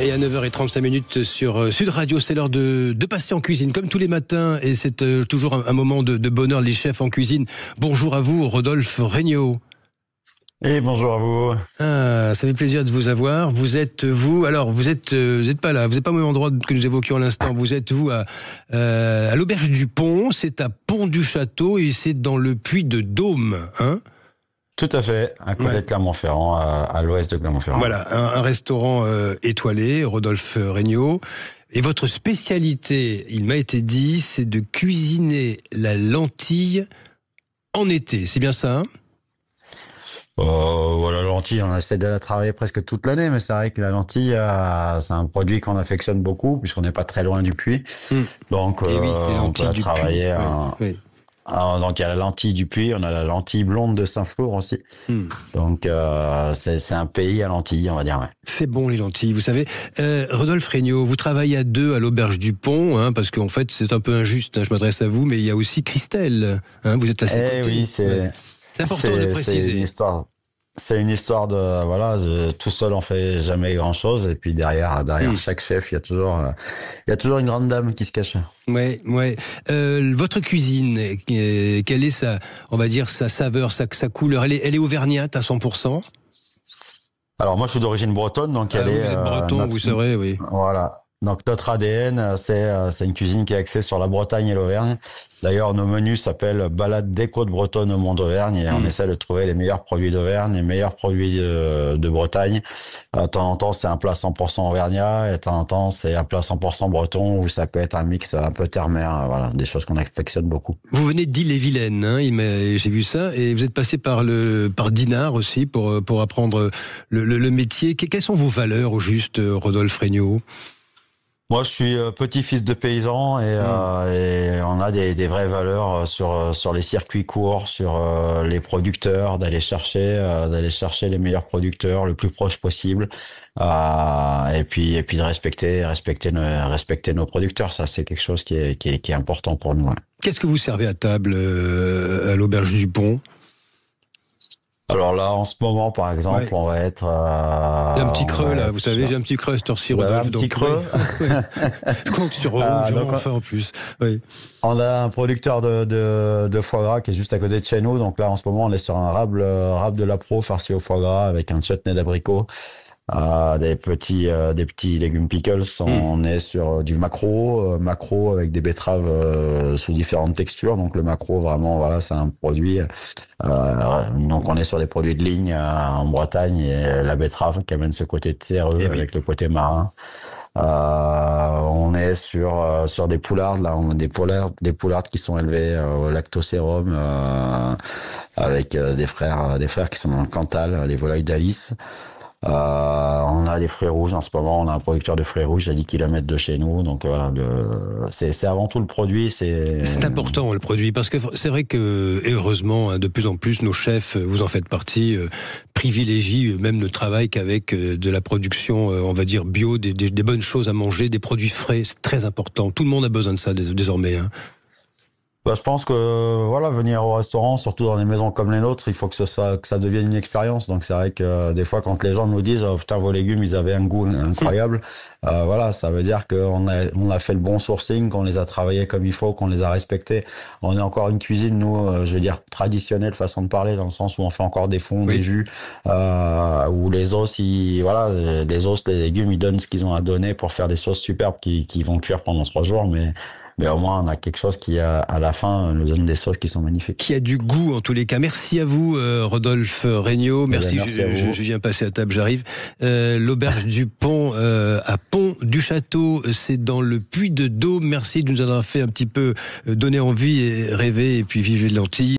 Et à 9h35 sur Sud Radio, c'est l'heure de passer en cuisine, comme tous les matins, et c'est toujours un moment de bonheur, les chefs en cuisine. Bonjour à vous, Rodolphe Regnault. Et bonjour à vous. Ah, ça fait plaisir de vous avoir. Vous êtes pas là, vous n'êtes pas au même endroit que nous évoquions à l'instant. Vous êtes à l'Auberge du Pont, c'est à Pont-du-Château et c'est dans le Puy-de-Dôme, hein? Tout à fait, à côté de Clermont-Ferrand, à l'ouest de Clermont-Ferrand. Voilà, un restaurant étoilé, Rodolphe Regnault. Et votre spécialité, il m'a été dit, c'est de cuisiner la lentille en été. C'est bien ça, hein? Voilà, la lentille, on essaie de la travailler presque toute l'année, mais c'est vrai que la lentille, c'est un produit qu'on affectionne beaucoup, puisqu'on n'est pas très loin du Puy. Donc, oui, on peut la travailler. Oui. Donc, il y a la lentille du Puy, on a la lentille blonde de Saint-Flour aussi. Donc, c'est un pays à lentilles, on va dire. Ouais. C'est bon, les lentilles, vous savez. Rodolphe Regnault, vous travaillez à deux à l'Auberge du Pont, hein, parce qu'en fait, c'est un peu injuste, hein, je m'adresse à vous, mais il y a aussi Christelle, hein, vous êtes à ses côtés. Oui, c'est important de préciser. C'est une histoire de, voilà, tout seul on fait jamais grand chose, et puis derrière chaque chef, il y a toujours une grande dame qui se cache. Ouais. Votre cuisine, quelle est on va dire, sa saveur, sa couleur? Elle est auvergnate à 100%? Alors moi je suis d'origine bretonne, donc vous êtes breton, vous saurez, oui. Voilà. Donc notre ADN, c'est une cuisine qui est axée sur la Bretagne et l'Auvergne. D'ailleurs, nos menus s'appellent Balade des Côtes bretonnes au Mont d'Auvergne, et on essaie de trouver les meilleurs produits d'Auvergne, les meilleurs produits de Bretagne. De temps en temps, c'est un plat 100% auvergnat, et de temps en temps, c'est un plat 100% breton, ou ça peut être un mix un peu terre-mer. Voilà, des choses qu'on affectionne beaucoup. Vous venez d'Ille-et-Vilaine, hein, j'ai vu ça, et vous êtes passé par Dinard aussi pour apprendre le métier. Quelles sont vos valeurs au juste, Rodolphe Regnault? Moi, je suis petit-fils de paysan, et on a des vraies valeurs sur les circuits courts, sur les producteurs, d'aller chercher les meilleurs producteurs le plus proche possible, et puis de respecter nos producteurs. Ça, c'est quelque chose qui est important pour nous. Ouais. Qu'est-ce que vous servez à table à l'Auberge du Pont? Alors là, en ce moment, par exemple, on va être... J'ai un petit creux, là, vous savez, j'ai un petit creux à cette heure-ci, Rodolphe. Un petit creux. Je compte sur vous, je vais en faire en plus. Oui. On a un producteur de foie gras qui est juste à côté de chez nous. Donc là, en ce moment, on est sur un rab de la Pro farci au foie gras avec un chutney d'abricot. Des petits légumes pickles. On est sur du macro avec des betteraves sous différentes textures. Donc le macro, vraiment, voilà, c'est un produit. Donc on est sur des produits de ligne en Bretagne, et la betterave qui amène ce côté terreux avec le côté marin. On est sur des poulardes. Là, on a des poulardes qui sont élevées au lactosérum avec des frères qui sont dans le Cantal, les volailles d'Alice. On a des fruits rouges en ce moment, on a un producteur de fruits rouges à 10 km de chez nous, donc voilà, c'est avant tout le produit. C'est important, le produit, parce que c'est vrai que, et heureusement, de plus en plus, nos chefs, vous en faites partie, privilégient même ne travaillent qu'avec de la production, on va dire bio, des bonnes choses à manger, des produits frais, c'est très important. Tout le monde a besoin de ça désormais, hein. Je pense que voilà, venir au restaurant, surtout dans des maisons comme les nôtres, il faut que ça devienne une expérience. Donc c'est vrai que des fois, quand les gens nous disent putain, vos légumes, ils avaient un goût incroyable, voilà, ça veut dire qu'on a fait le bon sourcing, qu'on les a travaillés comme il faut, qu'on les a respectés. On est encore une cuisine, nous, je veux dire traditionnelle façon de parler, dans le sens où on fait encore des fonds, des jus, où les os, les légumes, ils donnent ce qu'ils ont à donner pour faire des sauces superbes qui vont cuire pendant 3 jours, mais au moins on a quelque chose qui à la fin nous donne des sauces qui sont magnifiques. Qui a du goût en tous les cas. Merci à vous, Rodolphe Regnault. Merci, je viens passer à table, j'arrive. L'Auberge du Pont à Pont-du-Château, c'est dans le Puy-de-Dôme. Merci de nous avoir fait un petit peu donner envie et rêver et puis vivre les lentilles.